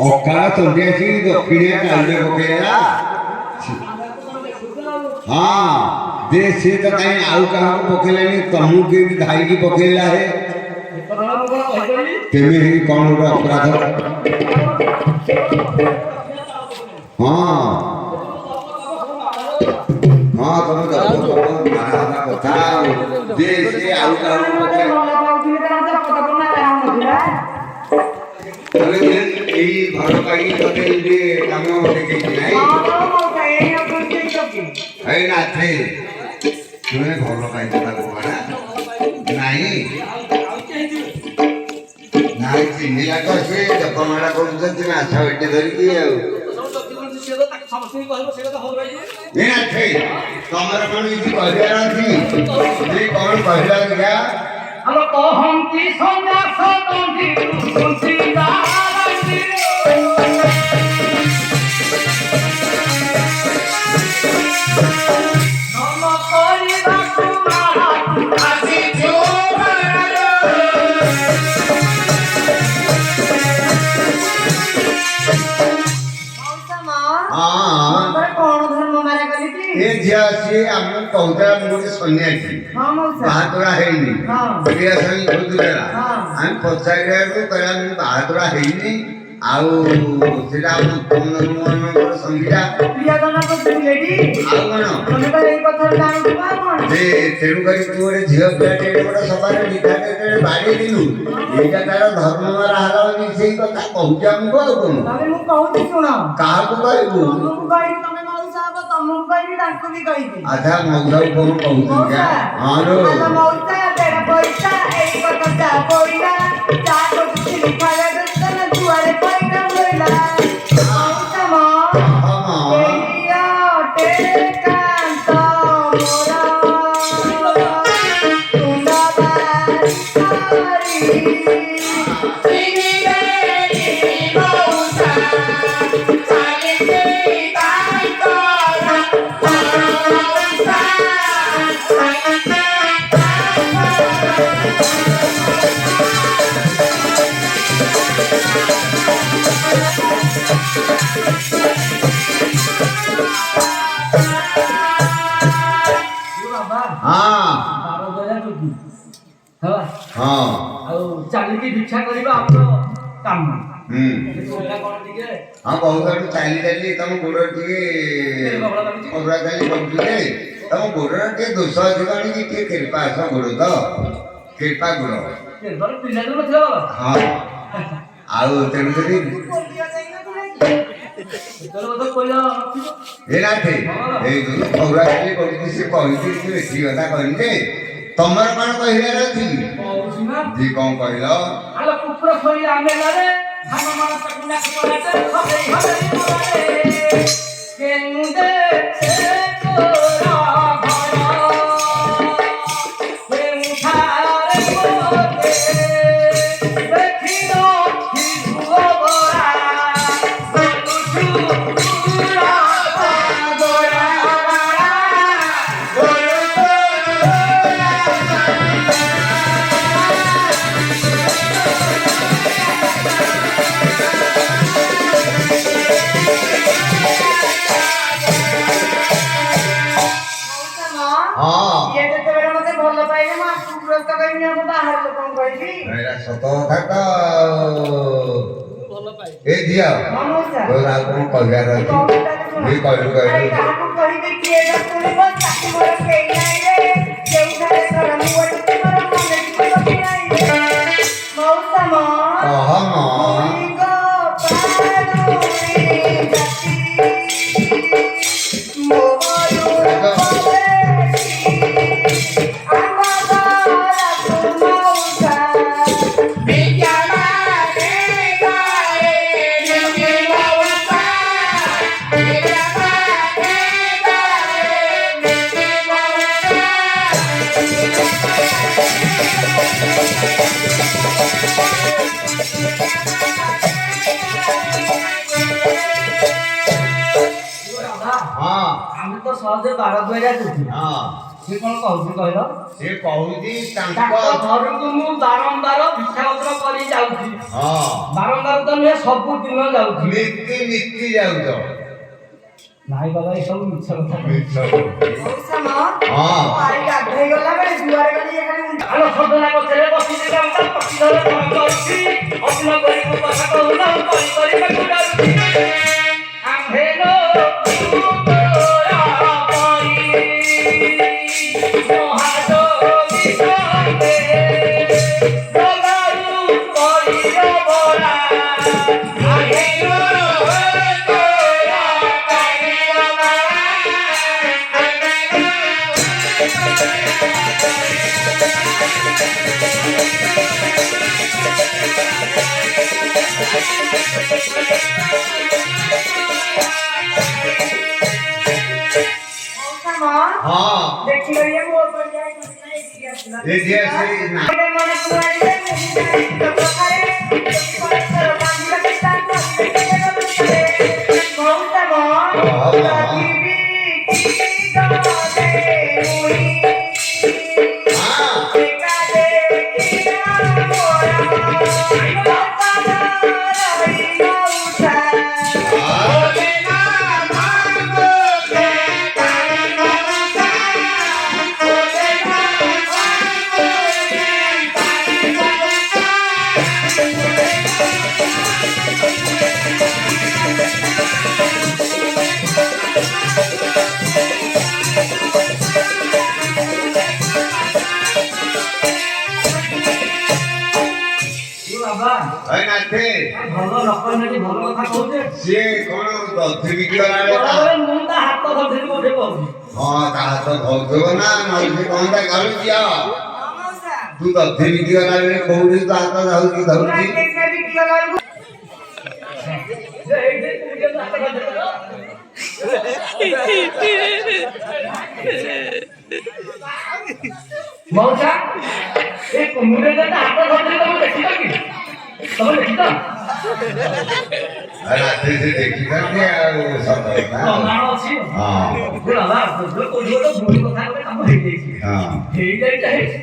ଅକାଳ ତୋଳିଆସି ଦକ୍ଷିଣେ କାଉରେ ପକେଇଲା। ହଁ ଦେ ସେ ତ କାହିଁ ଆଉ କାହାକୁ ପକେଇଲାନି, ତମକୁ କେମିତି ଧାଇକି ପକେଇଲା? ହେ କେମିତି କ'ଣ ଗୋଟେ ଅପରାଧ? ହଁ ହଁ ତମେ କଥା ଯେ ସେ ଆଉ କାହାକୁ ଏଇ ଘର ପାଇଁ ତତେ ଏମିତି କାମ ଦେଖେଇଛି ନାହିଁ। ଏଇ ନାଥେ ତୁମେ ଭଲ ପାଇଛ ତାକୁ ନାଇଁ ନାଇଁ ଚିହ୍ନିଲା ତ ସେ ଜପମାଳା କରୁଛନ୍ତି ମାଛ ଏଠି ଧରିକି। ଆଉ ତମର କଣ କିଛି କହିବାର ଅଛି? କଣ କହିଲା ଦେଖିଆ? ଝିଅ ସିଏ ଆମକୁ କହୁଥିଲା ମୁଁ ଗୋଟେ ସନ୍ୟାସୀ ବାହାଦୁରା ହେଇନି, ଖୋଜୁଥିଲା। ଆମେ ପଚାରିବାକୁ କହିଲା ମୁଁ ବାହାଦୁରା ହେଇନି, ଆଉ ସେଟା ମାନଙ୍କର ସଂଗୀତା ଆଉ କଣ ତେଣୁ କରି ତୁ ଗୋଟେ ଝିଅ ପିଲାଟେ ଗୋଟେ ସଭାରେ ମିଠାଟେ ବାଡ଼େଇଥିଲୁ, ଏଇଟା ତାର ଧର୍ମମାରା ହେଲା ବୋଲି ସେଇ କଥା କହୁଛି ଆମକୁ। ଆଉ କଣ କାହାକୁ କହିବୁ? ଆଚ୍ଛା ମଉସାକୁ କଣ କହୁଛୁ? ଚାଲିକି ଭିକ୍ଷା କରିବା ଆମର କାମ। ହଁ ବହୁତ ଚାଲି ଚାଲି ତମ ଗୋଡ ଟିକେ କବରା ଚାଲି କରୁଥିଲେ, ତମ ଗୋଡର ଟିକେ ଦୋଷ ଅଛି କଣ କି? ଟିକେ କିର୍ପା ଆସ ଗୋଡ ତ କିର୍ପା ଗୋଡ। ହଁ ଆଉ ତେଣୁକରି ଏଇ କବରା ଚାଲି କରୁଛି ସେ କହିଛି ବେଶୀ କଥା କହିଲି ଯେ ତମର କଣ କହିବାର ଅଛି? କଣ କହିଲ? ସତ କଥା ତ ଏ ଝିଅ ଆଉ କଣ କହିବାର ଅଛି? କହିଲୁ କହିଲୁ ଆମେ ତ ସହଜେ ବାର ଦୁଆରିଆ ସେ କଣ କହୁଛି କହିଲ? ସେ କହୁଛି ତାଙ୍କ ଘରକୁ ମୁଁ ବାରମ୍ବାର ଭିକ୍ଷାପତ୍ର କରି ଯାଉଛି। ହଁ ବାରମ୍ବାର ତ ନୁହେଁ, ସବୁଦିନ ଯାଉଛି। ନୀତି ଯାଉଛ। ନାଇଁ ବାବା, ଏସବୁ ମିଛ କଥା। ସିଏ କଣ ଦଧି ବିକିଗଲାବେଳେ ହଁ ତା ହାତ ଧଉଥିବ ନା, ନହେଲେ କଣଟା ଗାଳୁଛି। ତୁ ଦଧି ବିକିଗଲାବେଳେ କୋଉଠି ତୋ ହାତ ଯାଉଛି ଧରୁଛି? ମଉସା, ଏ କୁମୁରେ ହାତ ଧରିଲେ ତମେ ଦେଖିଛ କି? ତମେ ଦେଖିଛ? ରାତିରେ ସେ ଦେଖିଛନ୍ତି ଆଉ ସତ ପ୍ରମାଣ ଅଛି।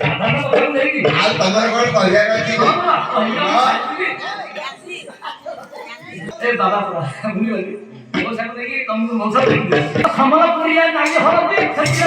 ସାଧାରଣ କଥା ନେଇକି ଆଉ ତମର କଣ କହିବାର ଅଛି? ଏ ବାବା ଭୁଲିଗଲି। ମଉସାକୁ ନେଇକି ତମକୁ ମଉସା ସମ୍ବଲପୁରିଆ ନାଇଁ ହଳଦୀ ଭିକ୍ଷା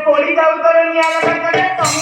ପୋଡ଼ି ଯାଉ ତୋର ନିଆଁ ଲଗାରେ ତମେ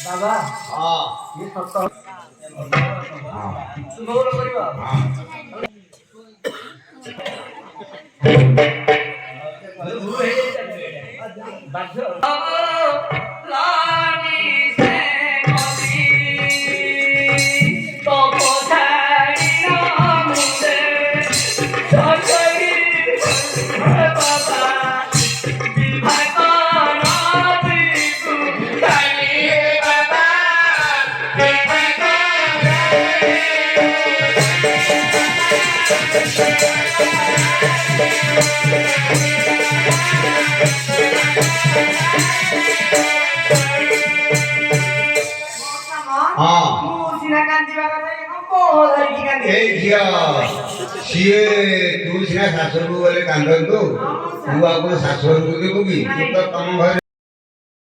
ବାବା ये सत गौर करवा ଏଇ ଝିଅ ସିଏ ତୁ ସିନା ଶାଶୁକୁ ଗଲେ କାନ୍ଦନ୍ତୁ ତୁ ଆଉ କଣ ଶାଶୁ ଘରକୁ ଯିବୁ କି ତୁ ତ ତମ ଘରେ